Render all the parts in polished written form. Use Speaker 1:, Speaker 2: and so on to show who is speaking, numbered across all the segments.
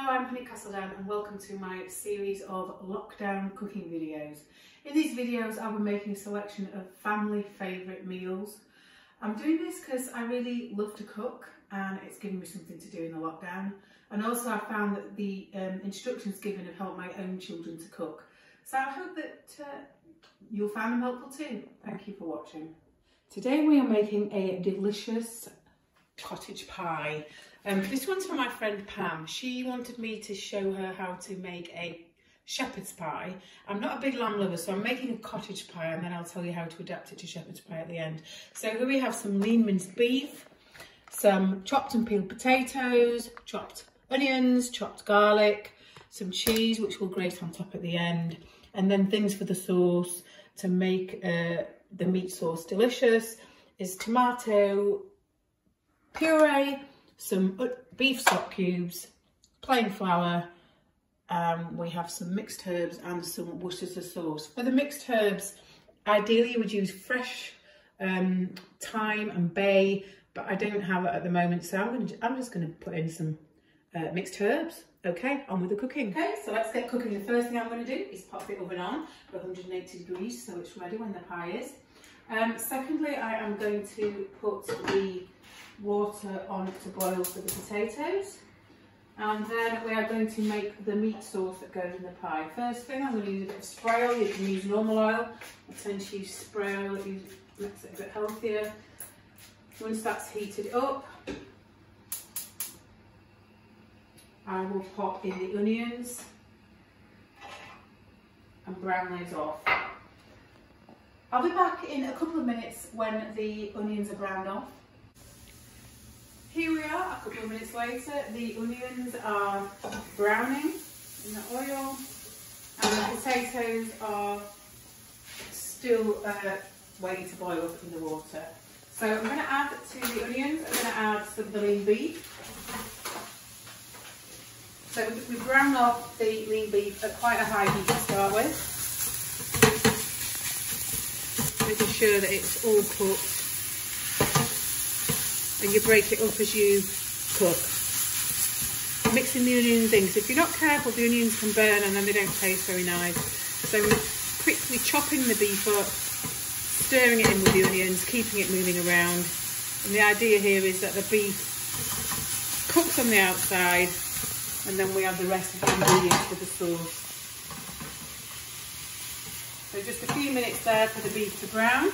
Speaker 1: Hello, I'm Honey Castledown and welcome to my series of lockdown cooking videos. In these videos I'll be making a selection of family favourite meals. I'm doing this because I really love to cook and it's given me something to do in the lockdown, and also I found that the instructions given have helped my own children to cook. So I hope that you'll find them helpful too. Thank you for watching. Today we are making a delicious cottage pie. This one's for my friend Pam. She wanted me to show her how to make a shepherd's pie. I'm not a big lamb lover, so I'm making a cottage pie and then I'll tell you how to adapt it to shepherd's pie at the end. So here we have some lean minced beef, some chopped and peeled potatoes, chopped onions, chopped garlic, some cheese which we'll grate on top at the end, and then things for the sauce to make the meat sauce delicious is tomato puree, some beef stock cubes, plain flour, we have some mixed herbs and some Worcestershire sauce. For the mixed herbs, ideally you would use fresh thyme and bay, but I don't have it at the moment, so I'm just going to put in some mixed herbs. Okay, on with the cooking. Okay, so let's get cooking. The first thing I'm going to do is pop the oven on for 180 degrees so it's ready when the pie is. Secondly, I am going to put the water on to boil for the potatoes, and then we are going to make the meat sauce that goes in the pie. First thing, I'm going to use a bit of spray oil. You can use normal oil. I tend to use spray oil, it makes it a bit healthier. Once that's heated up, I will pop in the onions and brown those off. I'll be back in a couple of minutes when the onions are browned off. Here we are, a couple of minutes later. The onions are browning in the oil and the potatoes are still waiting to boil up in the water. So I'm going to add to the onions, I'm going to add some of the lean beef. So we brown off the lean beef at quite a high heat to start with, making sure that it's all cooked. And you break it up as you cook. Mixing the onions in, because if you're not careful the onions can burn and then they don't taste very nice. So quickly chopping the beef up, stirring it in with the onions, keeping it moving around. And the idea here is that the beef cooks on the outside and then we have the rest of the ingredients for the sauce. So just a few minutes there for the beef to brown.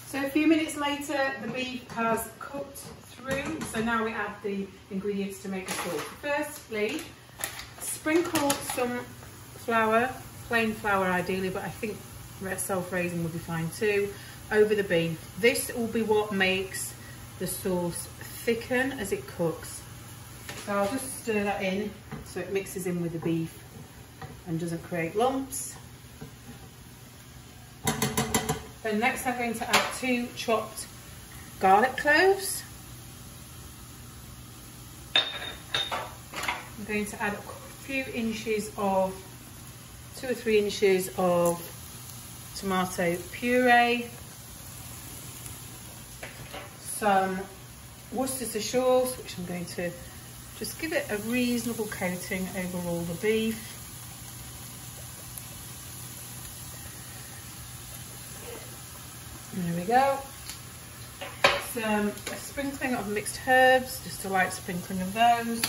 Speaker 1: So a few minutes later, the beef has cooked through, so now we add the ingredients to make a sauce. Firstly, sprinkle some flour, plain flour ideally, but I think self-raising would be fine too, over the beef. This will be what makes the sauce thicken as it cooks. So I'll just stir that in so it mixes in with the beef and doesn't create lumps. Then next I'm going to add 2 chopped garlic cloves. I'm going to add a few inches of, 2 or 3 inches of tomato puree, some Worcestershire sauce, which I'm going to just give it a reasonable coating over all the beef. There we go. Some sprinkling of mixed herbs, just a light sprinkling of those,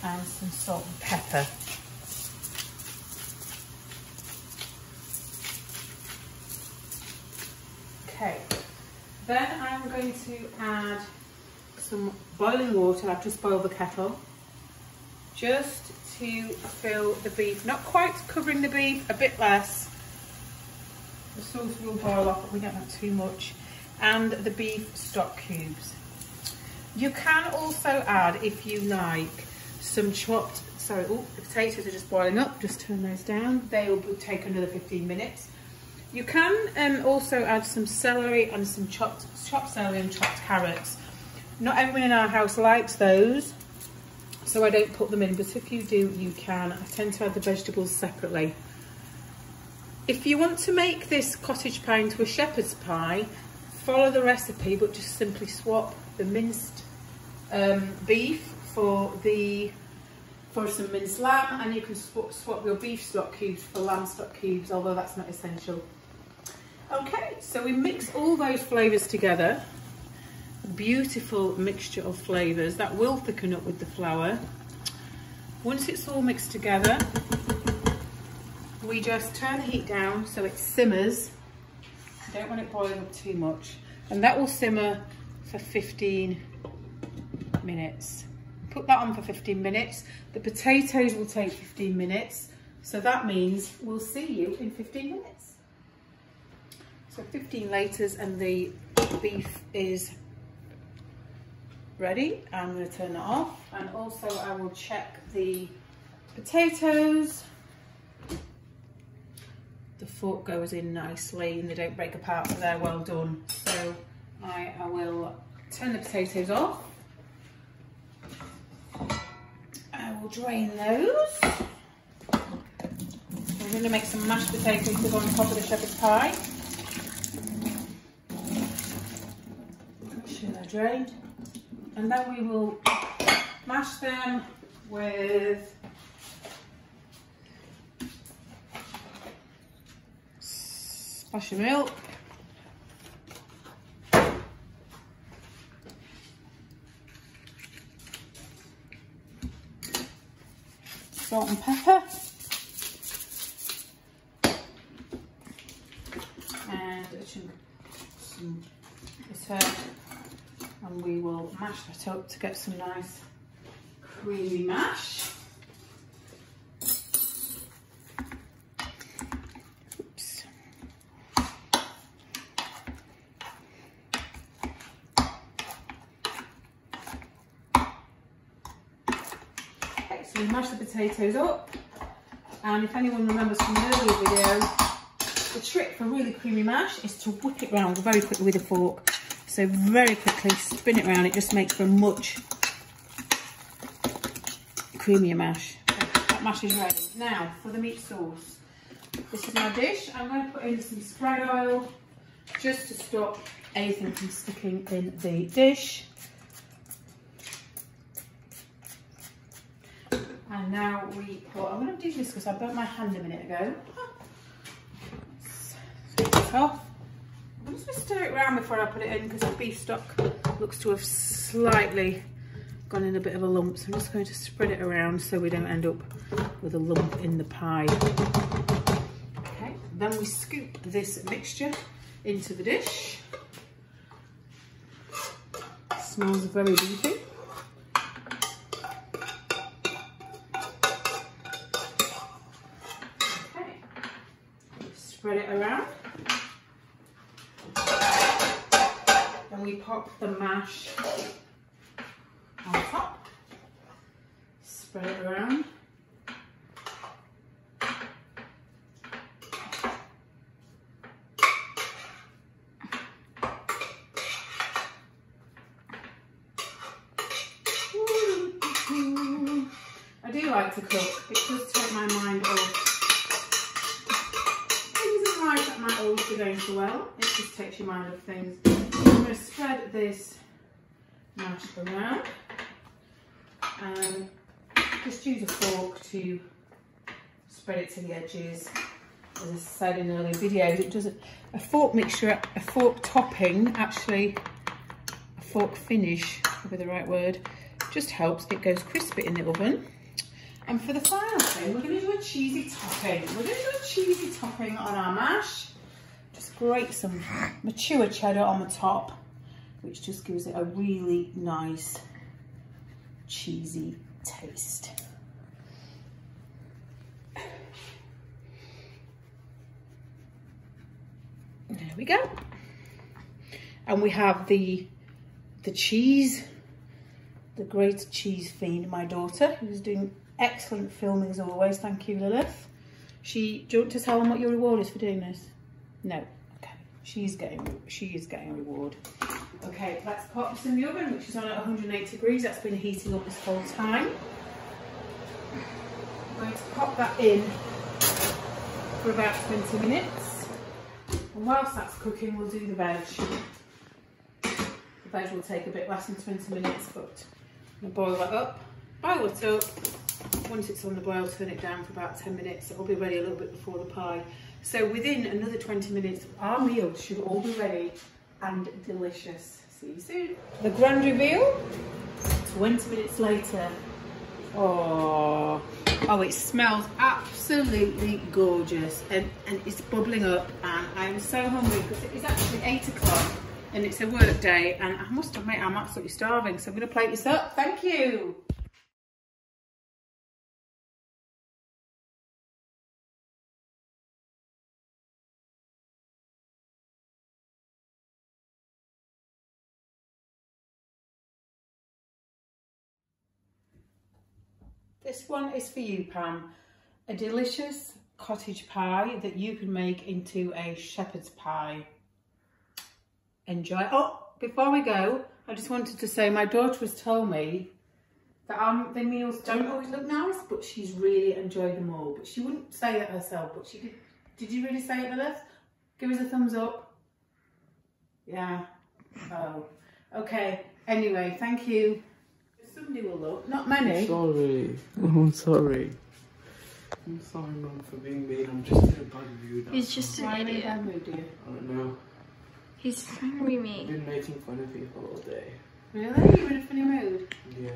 Speaker 1: and some salt and pepper. Okay, then I'm going to add some boiling water. I've just boiled the kettle, just to fill the beef, not quite covering the beef, a bit less. The sauce will boil off, but we don't have too much. And the beef stock cubes. You can also add, if you like, some chopped, the potatoes are just boiling up, just turn those down. They will take another 15 minutes. You can also add some celery and some chopped celery and chopped carrots. Not everyone in our house likes those, so I don't put them in, but if you do, you can. I tend to add the vegetables separately. If you want to make this cottage pie into a shepherd's pie, follow the recipe, but just simply swap the minced beef for some minced lamb, and you can swap your beef stock cubes for lamb stock cubes, although that's not essential. Okay, so we mix all those flavours together. A beautiful mixture of flavours that will thicken up with the flour. Once it's all mixed together, we just turn the heat down so it simmers. You don't want it boiling up too much. And that will simmer for 15 minutes. Put that on for 15 minutes. The potatoes will take 15 minutes. So that means we'll see you in 15 minutes. So 15 later and the beef is ready. I'm going to turn that off. And also I will check the potatoes. The fork goes in nicely and they don't break apart, so they're well done. So I will turn the potatoes off. I will drain those. I'm going to make some mashed potatoes to go on top of the shepherd's pie. Make sure they're drained. And then we will mash them with splash of milk, salt and pepper, and some butter, and we will mash that up to get some nice creamy mash. So we mash the potatoes up, and if anyone remembers from the earlier video, the trick for really creamy mash is to whip it round very quickly with a fork. So very quickly spin it round, it just makes for a much creamier mash. Okay, that mash is ready. Now for the meat sauce. This is my dish. I'm going to put in some spread oil just to stop anything from sticking in the dish. And now we put, I'm going to do this because I burnt my hand a minute ago. Take this off. I'm just going to stir it around before I put it in because the beef stock looks to have slightly gone in a bit of a lump. So I'm just going to spread it around so we don't end up with a lump in the pie. Okay, then we scoop this mixture into the dish. It smells very beefy. Spread it around. Then we pop the mash on top. Spread it around. I do like to cook. It does take my mind off. That might always be going so well. It just takes your mind off things. I'm going to spread this mash around and just use a fork to spread it to the edges. As I said in earlier videos, it doesn't, a fork mixture, a fork topping, actually a fork finish would be the right word, just helps it goes crispy in the oven. And for the final thing, we're going to do a cheesy topping. We're going to do a cheesy topping on our mash. Just grate some mature cheddar on the top, which just gives it a really nice cheesy taste. There we go. And we have the cheese, the great cheese fiend, my daughter, who's doing excellent filming as always. Thank you, Lilith. Do you want to tell them what your reward is for doing this? No. Okay. She is getting a reward. Okay, let's pop this in the oven, which is on at 180 degrees. That's been heating up this whole time. I'm going to pop that in for about 20 minutes. And whilst that's cooking, we'll do the veg. The veg will take a bit less than 20 minutes, but I'm going to boil it up. Boil it up. Once it's on the boil, turn it down for about 10 minutes. It'll be ready a little bit before the pie. So within another 20 minutes, our meals should all be ready and delicious. See you soon. The grand reveal, 20 minutes later. Oh, it smells absolutely gorgeous, and it's bubbling up, and I'm so hungry because it is actually 8 o'clock and it's a work day, and I must admit I'm absolutely starving, so I'm going to plate this up. Thank you. This one is for you, Pam. A delicious cottage pie that you can make into a shepherd's pie. Enjoy. Oh, before we go, I just wanted to say my daughter has told me that the meals don't always look nice, but she's really enjoyed them all. But she wouldn't say it herself, but she did. Did you really say it, Lilith? Give us a thumbs up. Yeah. Oh, okay. Anyway, thank you. Somebody will look, not many.
Speaker 2: Sorry. I'm sorry. I'm sorry, Mum, for being mean. I'm just in a bad mood.
Speaker 3: He's just an idiot.
Speaker 1: Why are you in a bad mood, dear?
Speaker 2: I don't know.
Speaker 3: He's trying to be
Speaker 2: I've
Speaker 3: mean.
Speaker 2: been making fun of people all day.
Speaker 1: Really? You're in a funny mood?
Speaker 2: Yeah.